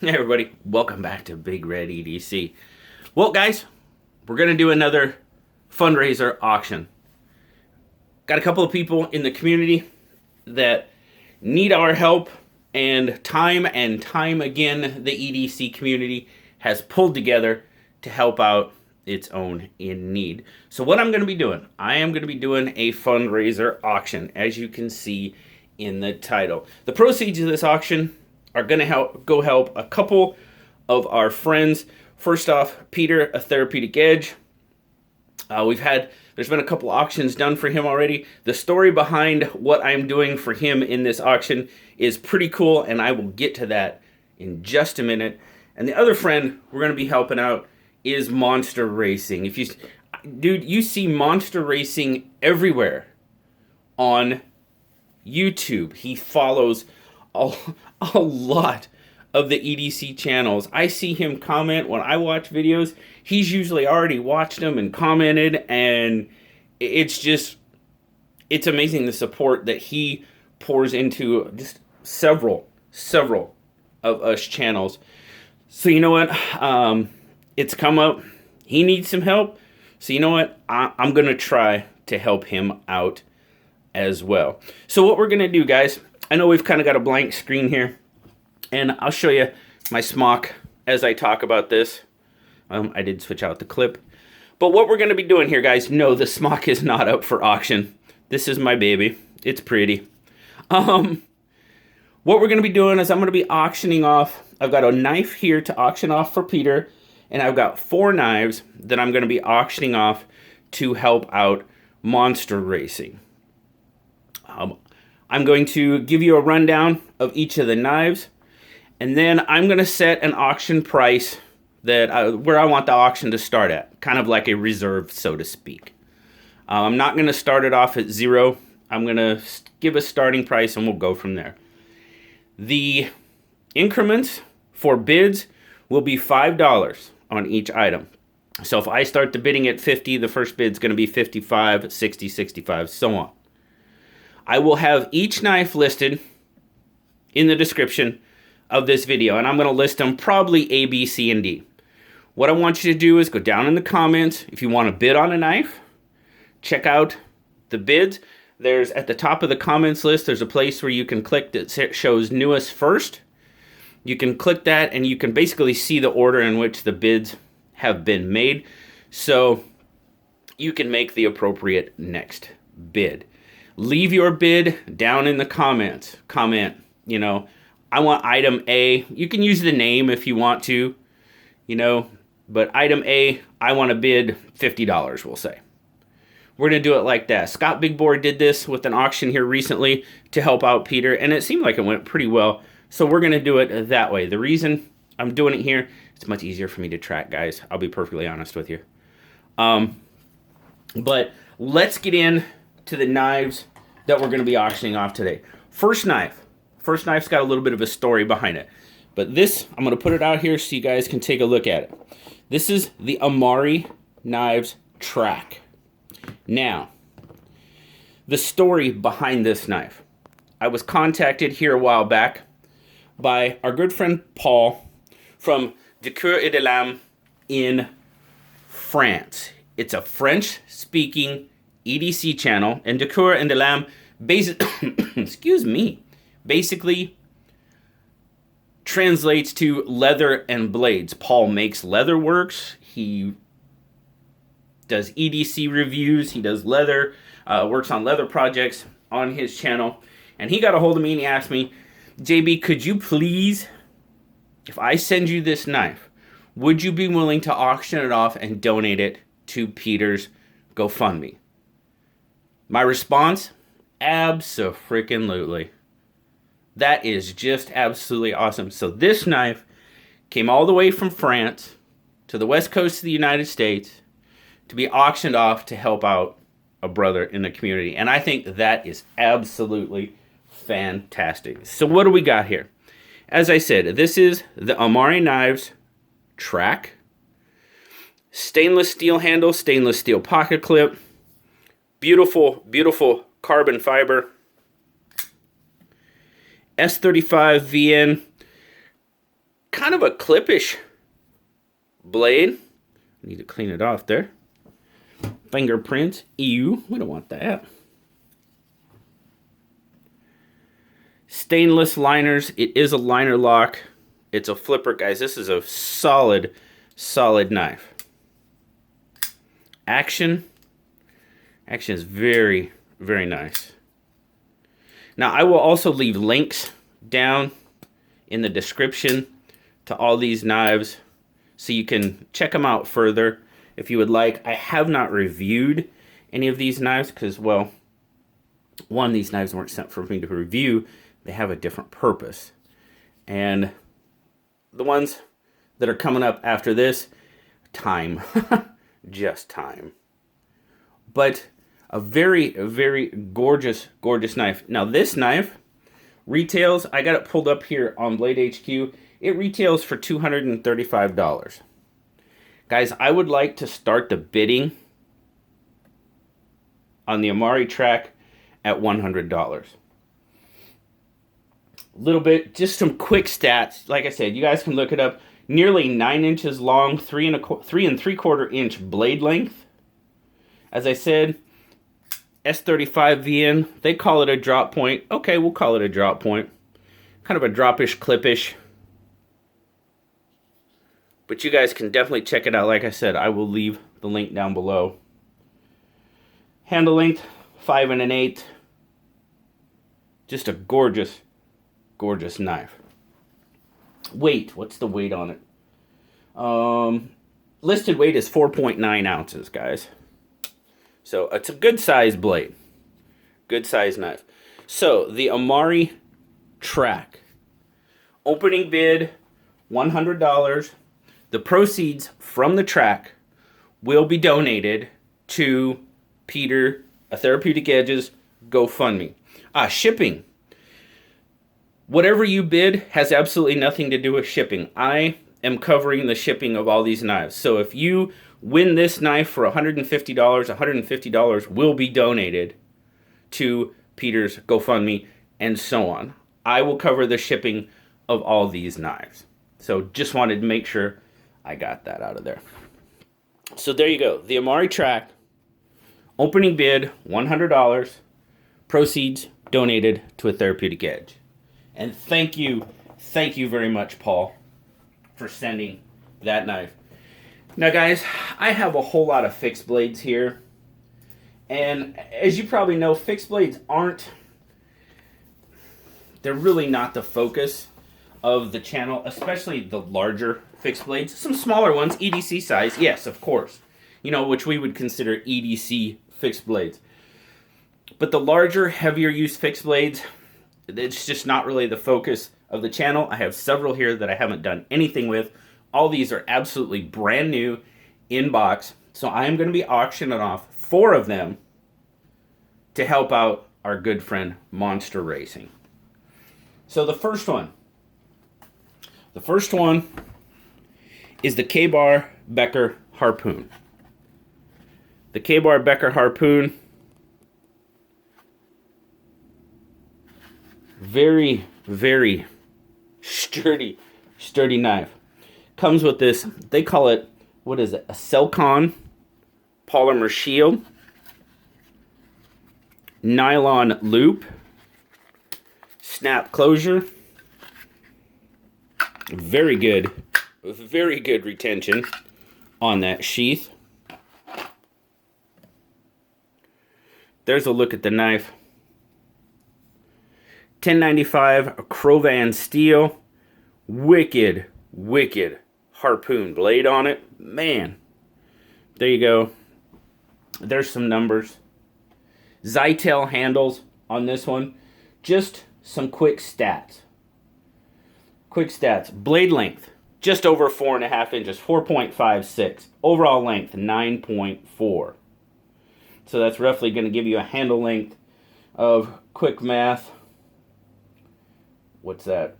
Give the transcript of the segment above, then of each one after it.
Hey everybody, welcome back to BigRedEDC. Well guys, we're going to do another fundraiser auction. Got a couple of people in the community that need our help, and time again the EDC community has pulled together to help out its own in need. So what I'm going to be doing, I am going to be doing a fundraiser auction, as you can see in the title. The proceeds of this auction are going to help a couple of our friends. First off, Peter, a Therapeutic Edge. There's been a couple auctions done for him already. The story behind what I'm doing for him in this auction is pretty cool, and I will get to that in just a minute. And the other friend we're going to be helping out is Monster Racing. You see Monster Racing everywhere on YouTube. He follows a lot of the EDC channels. I see him comment when I watch videos. He's usually already watched them and commented, and it's amazing the support that he pours into just several of us channels. So you know what? It's come up. He needs some help. So you know what? I'm going to try to help him out as well. So what we're going to do, guys, I know we've kind of got a blank screen here, and I'll show you my smock as I talk about this. I did switch out the clip. But what we're going to be doing here, guys, no, the smock is not up for auction. This is my baby. It's pretty. What we're going to be doing is I'm going to be auctioning off. I've got a knife here to auction off for Peter, and I've got 4 knives that I'm going to be auctioning off to help out Monster Racing. I'm going to give you a rundown of each of the knives, and then I'm going to set an auction price where I want the auction to start at, kind of like a reserve, so to speak. I'm not going to start it off at 0. I'm going to give a starting price, and we'll go from there. The increments for bids will be $5 on each item. So if I start the bidding at 50, the first bid's going to be 55, 60, 65, so on. I will have each knife listed in the description of this video, and I'm going to list them probably A, B, C, and D. What I want you to do is go down in the comments. If you want to bid on a knife, check out the bids. There's at the top of the comments list, there's a place where you can click that shows newest first. You can click that, and you can basically see the order in which the bids have been made, so you can make the appropriate next bid. Leave your bid down in the comments. Comment, I want item A. You can use the name if you want to, but item A, I want to bid $50, we'll say. We're going to do it like that. Scott Big Board did this with an auction here recently to help out Peter, and it seemed like it went pretty well. So we're going to do it that way. The reason I'm doing it here, it's much easier for me to track, guys. I'll be perfectly honest with you. But let's get in to the knives that we're going to be auctioning off today. First knife's got a little bit of a story behind it. But this, I'm going to put it out here so you guys can take a look at it. This is the Amari Knives Track. Now, the story behind this knife. I was contacted here a while back by our good friend Paul from Becker in France. It's a French-speaking EDC channel, and Becker and de Lam basically translates to leather and blades. Paul makes leather works. He does EDC reviews. He does leather, works on leather projects on his channel. And he got a hold of me and he asked me, JB, could you please, if I send you this knife, would you be willing to auction it off and donate it to Peter's GoFundMe? My response, abso-freaking-lutely. That is just absolutely awesome. So this knife came all the way from France to the west coast of the United States to be auctioned off to help out a brother in the community. And I think that is absolutely fantastic. So what do we got here? As I said, this is the Amari Knives Track. Stainless steel handle, stainless steel pocket clip. Beautiful, beautiful carbon fiber. S35 VN kind of a clippish blade. I need to clean it off there. Fingerprints. Ew, we don't want that. Stainless liners. It is a liner lock. It's a flipper, guys. This is a solid, solid knife. Action is very, very nice. Now, I will also leave links down in the description to all these knives so you can check them out further if you would like. I have not reviewed any of these knives because, well, one, these knives weren't sent for me to review. They have a different purpose. And the ones that are coming up after this, time. Just time. But a very, very gorgeous, gorgeous knife. Now, this knife retails, I got it pulled up here on Blade HQ. It retails for $235. Guys, I would like to start the bidding on the Amari track at $100. A little bit, just some quick stats. Like I said, you guys can look it up. Nearly 9 inches long, 3 3/4 inch blade length. As I said, S35 VN, they call it a drop point. Okay, we'll call it a drop point. Kind of a droppish, clippish. But you guys can definitely check it out. Like I said, I will leave the link down below. Handle length, 5 1/8. Just a gorgeous, gorgeous knife. Weight, what's the weight on it? Listed weight is 4.9 ounces, guys. So it's a good size blade. Good size knife. So the Amari track. Opening bid, $100. The proceeds from the track will be donated to Peter, a Therapeutic Edge's GoFundMe. Shipping. Whatever you bid has absolutely nothing to do with shipping. I am covering the shipping of all these knives. So if you win this knife for $150, $150 will be donated to Peter's GoFundMe and so on. I will cover the shipping of all these knives. So just wanted to make sure I got that out of there. So there you go. The Amari track. Opening bid, $100. Proceeds donated to a Therapeutic Edge. And thank you very much, Paul, for sending that knife. Now, guys, I have a whole lot of fixed blades here. And as you probably know, fixed blades they're really not the focus of the channel, especially the larger fixed blades. Some smaller ones, EDC size, yes, of course. You know, which we would consider EDC fixed blades. But the larger, heavier use fixed blades, it's just not really the focus of the channel. I have several here that I haven't done anything with. All these are absolutely brand new in box. So I am going to be auctioning off 4 of them to help out our good friend Monster Racing. So the first one is the KBar Becker Harpoon. The KBar Becker Harpoon, very, very sturdy knife. Comes with this, they call it, what is it, a Celcon polymer shield, nylon loop, snap closure, very good retention on that sheath. There's a look at the knife. 1095 Crovan steel, wicked harpoon blade on it. Man, there you go. There's some numbers. Zytel handles on this one. Just some quick stats. Blade length, just over 4.5 inches, 4.56. Overall length, 9.4. So that's roughly going to give you a handle length of, quick math, what's that?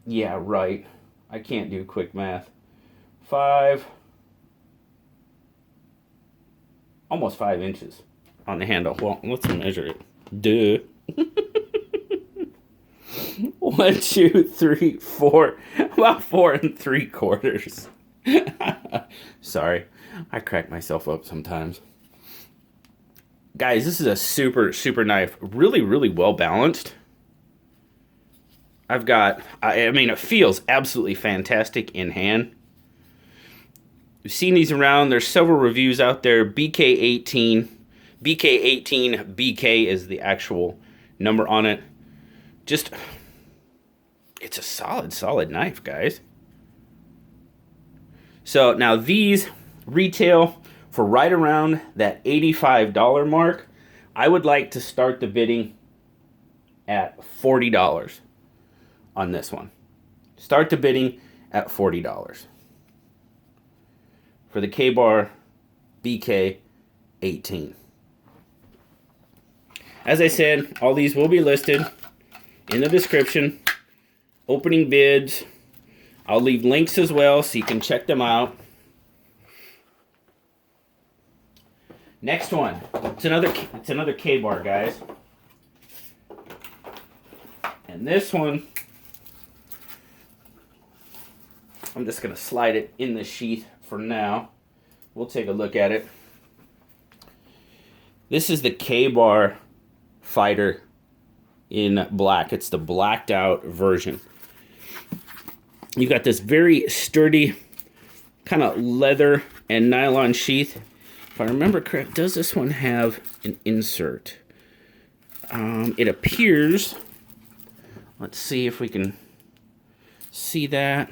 Yeah, right. I can't do quick math. Almost 5 inches on the handle. Well, let's measure it. Duh. 1, 2, 3, 4. About 4 3/4. Sorry, I crack myself up sometimes. Guys, this is a super knife. Really well balanced. I mean, it feels absolutely fantastic in hand. We've seen these around. There's several reviews out there. BK18 BK is the actual number on it. Just, it's a solid knife, guys. So now these retail for right around that $85 mark. I would like to start the bidding at $40 on this one. Start the bidding at $40 for the KBar BK18. As I said, all these will be listed in the description. Opening bids. I'll leave links as well so you can check them out. Next one. It's another KBar, guys. And this one, I'm just going to slide it in the sheath for now. We'll take a look at it. This is the KBar Fighter in black. It's the blacked out version. You've got this very sturdy kind of leather and nylon sheath. If I remember correct, does this one have an insert? It appears, let's see if we can see that.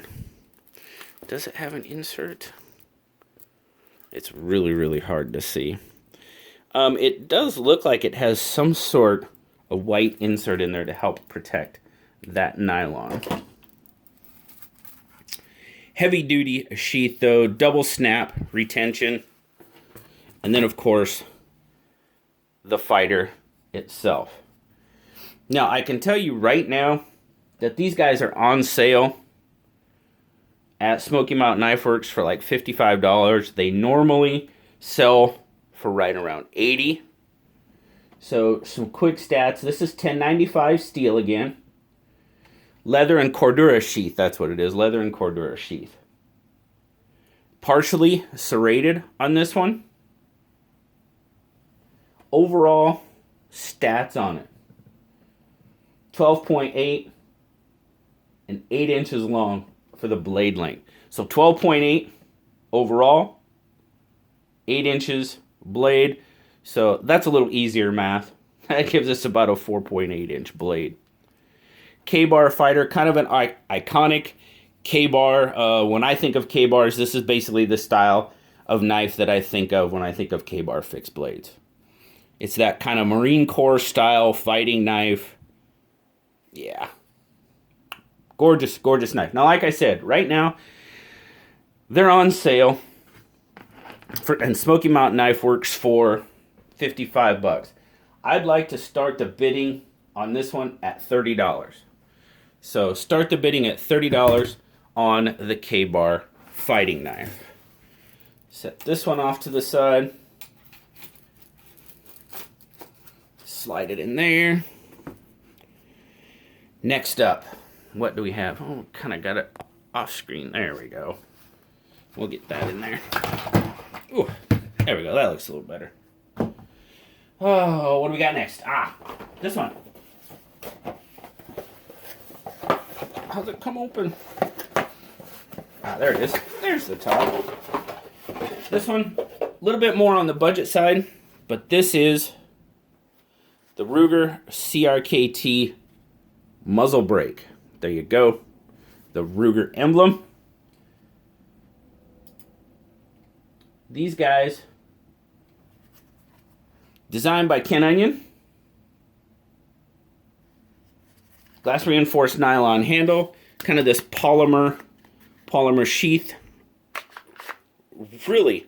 Does it have an insert? It's really hard to see. It does look like it has some sort of white insert in there to help protect that nylon. Heavy duty sheath though, double snap retention. And then of course, the fighter itself. Now I can tell you right now that these guys are on sale at Smoky Mountain Knife Works for like $55. They normally sell for right around $80. So some quick stats. This is 1095 steel again. Leather and Cordura sheath, that's what it is. Leather and Cordura sheath. Partially serrated on this one. Overall stats on it. 12.8 and 8 inches long for the blade length. So 12.8 overall, 8 inches blade. So that's a little easier math. That gives us about a 4.8 inch blade. KBar Fighter, kind of an iconic KBar. When I think of KBars, this is basically the style of knife that I think of when I think of KBar fixed blades. It's that kind of Marine Corps style fighting knife. Yeah. Gorgeous knife. Now, like I said, right now, they're on sale and Smoky Mountain Knife Works for $55. I'd like to start the bidding on this one at $30. So start the bidding at $30 on the KBar fighting knife. Set this one off to the side. Slide it in there. Next up, what do we have? Oh, kind of got it off screen. There we go. We'll get that in there. Ooh, there we go. That looks a little better. Oh, what do we got next? This one. How's it come open? There it is. There's the top. This one, a little bit more on the budget side, but this is the Ruger CRKT muzzle brake. There you go. The Ruger emblem. These guys, designed by Ken Onion. Glass reinforced nylon handle. Kind of this polymer sheath. Really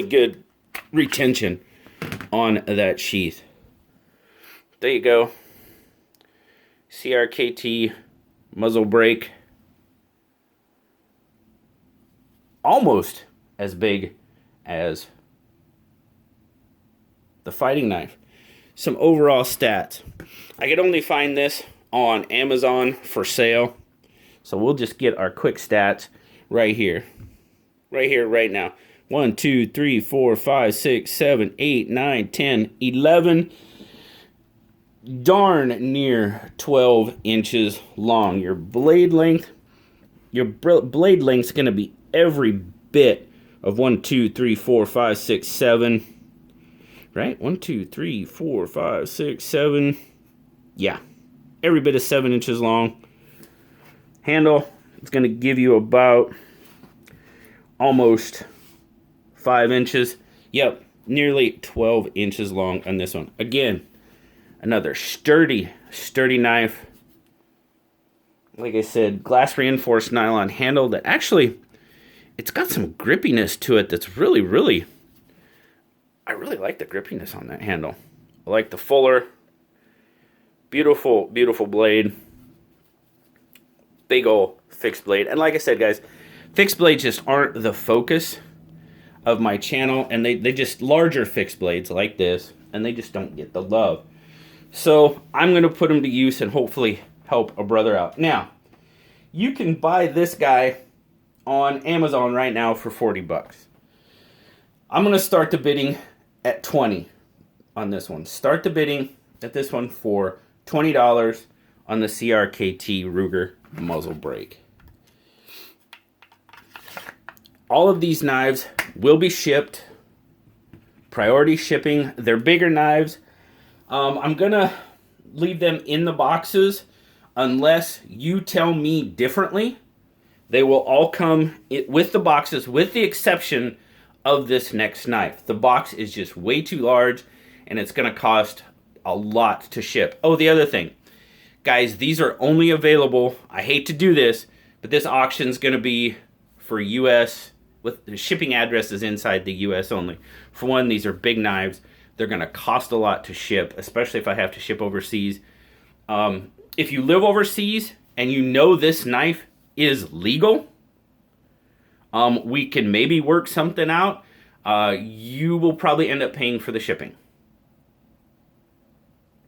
good retention on that sheath. There you go. CRKT muzzle brake. Almost as big as the fighting knife. Some overall stats. I could only find this on Amazon for sale. So we'll just get our quick stats right here. Right here, right now. 1, 2, 3, 4, 5, 6, 7, 8, 9, 10, 11. Darn near 12 inches long. Your blade length is going to be every bit of 1, 2, 3, 4, 5, 6, 7. Right? 1, 2, 3, 4, 5, 6, 7. Yeah. Every bit of 7 inches long. Handle, it's going to give you about almost 5 inches. Yep, nearly 12 inches long on this one. Again, another sturdy knife. Like I said, glass reinforced nylon handle that actually, it's got some grippiness to it that's really, I really like the grippiness on that handle. I like the fuller, beautiful blade. Big ol' fixed blade. And like I said, guys, fixed blades just aren't the focus of my channel, and they just larger fixed blades like this, and they just don't get the love. So I'm going to put them to use and hopefully help a brother out. Now, you can buy this guy on Amazon right now for 40 bucks. I'm going to start the bidding at 20 on this one. Start the bidding at this one for $20 on the CRKT Ruger muzzle brake. All of these knives will be shipped. Priority shipping. They're bigger knives. I'm going to leave them in the boxes unless you tell me differently. They will all come with the boxes, with the exception of this next knife. The box is just way too large, and it's going to cost a lot to ship. Oh, the other thing. Guys, these are only available, I hate to do this, but this auction is going to be for U.S., with the shipping addresses inside the U.S. only. For one, these are big knives. They're going to cost a lot to ship, especially if I have to ship overseas. If you live overseas and you know this knife is legal, we can maybe work something out. You will probably end up paying for the shipping.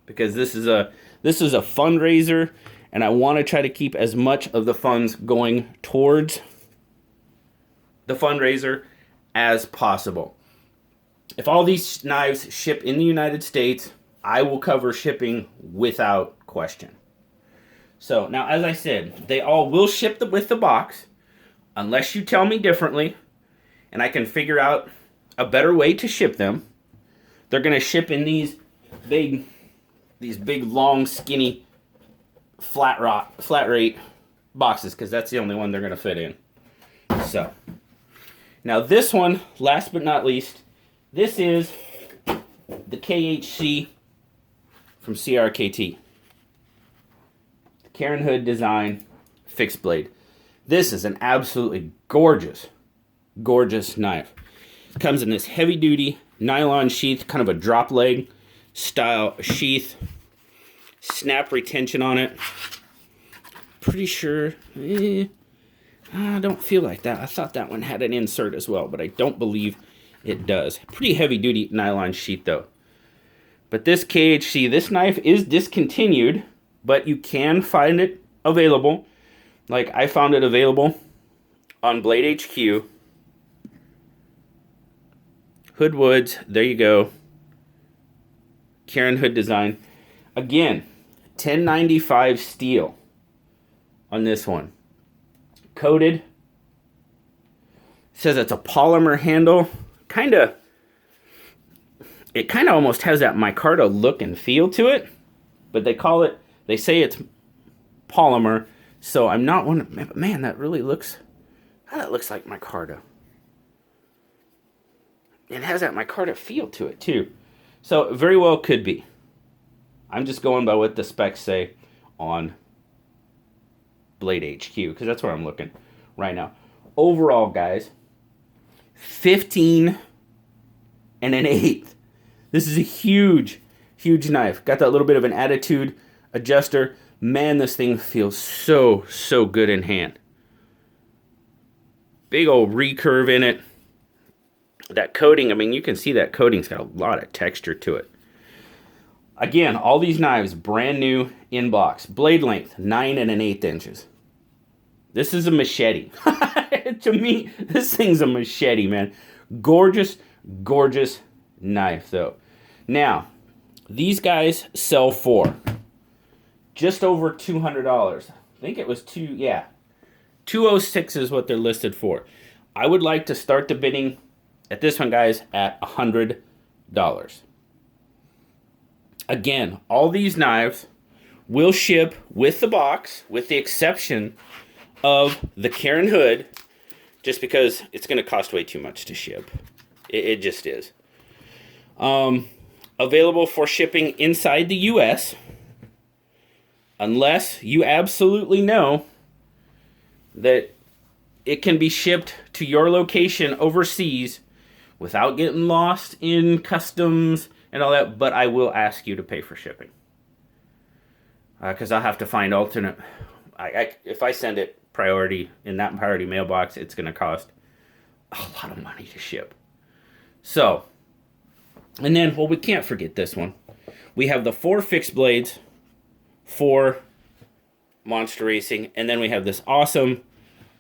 Because this is a fundraiser, and I want to try to keep as much of the funds going towards the fundraiser as possible. If all these knives ship in the United States, I will cover shipping without question. So now, as I said, they all will ship with the box, unless you tell me differently, and I can figure out a better way to ship them. They're going to ship in these big, long, skinny, flat rate boxes, because that's the only one they're going to fit in. So, now this one, last but not least, this is the KHC from CRKT. The Karen Hood design fixed blade. This is an absolutely gorgeous knife. It comes in this heavy duty nylon sheath, kind of a drop leg style sheath. Snap retention on it. Pretty sure, I don't feel like that. I thought that one had an insert as well, but I don't believe it does. Pretty heavy duty nylon sheath though. But this KHC, this knife is discontinued, but you can find it available. Like I found it available on Blade HQ. Hood Woods, there you go. Karen Hood design. Again, 1095 steel on this one. Coated. Says it's a polymer handle. It kind of almost has that micarta look and feel to it, but they say it's polymer, so I'm not one, man, that looks like micarta. It has that micarta feel to it too. So very well could be. I'm just going by what the specs say on Blade HQ, because that's where I'm looking right now. Overall, guys, 15 and an eighth. This is a huge knife. Got that little bit of an attitude adjuster. Man, this thing feels so good in hand. Big old recurve in it. That coating, I mean, you can see that coating's got a lot of texture to it. Again, all these knives brand new in box. Blade length 9 1/8 inches. This is a machete. To me, this thing's a machete, man. Gorgeous, gorgeous knife, though. Now, these guys sell for just over $200. I think it was 206 is what they're listed for. I would like to start the bidding at this one, guys, at $100. Again, all these knives will ship with the box, with the exception of the Karen hood, just because it's going to cost way too much to ship. It just is. Available for shipping inside the U.S., unless you absolutely know that it can be shipped to your location overseas without getting lost in customs and all that, but I will ask you to pay for shipping. Because I'll have to find alternate... if I send it priority in that priority mailbox, it's going to cost a lot of money to ship. So, and then, well, we can't forget this one. We have the 4 fixed blades for Monster Racing, and then we have this awesome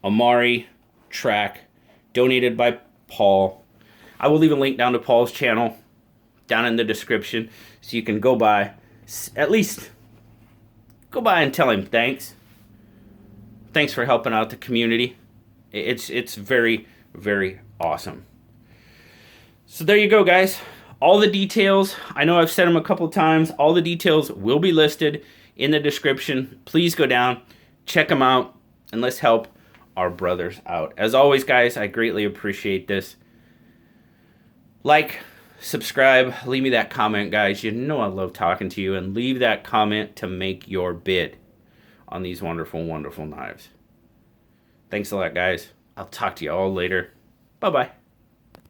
Amari track donated by Paul. I will leave a link down to Paul's channel down in the description, so you can go by, at least go by and tell him thanks. Thanks for helping out the community. It's very, very awesome. So there you go, guys. All the details, I know I've said them a couple times, all the details will be listed in the description. Please go down, check them out, and let's help our brothers out. As always, guys, I greatly appreciate this. Like, subscribe, leave me that comment, guys. You know I love talking to you, and leave that comment to make your bid on these wonderful, wonderful knives. Thanks a lot, guys. I'll talk to you all later. Bye-bye.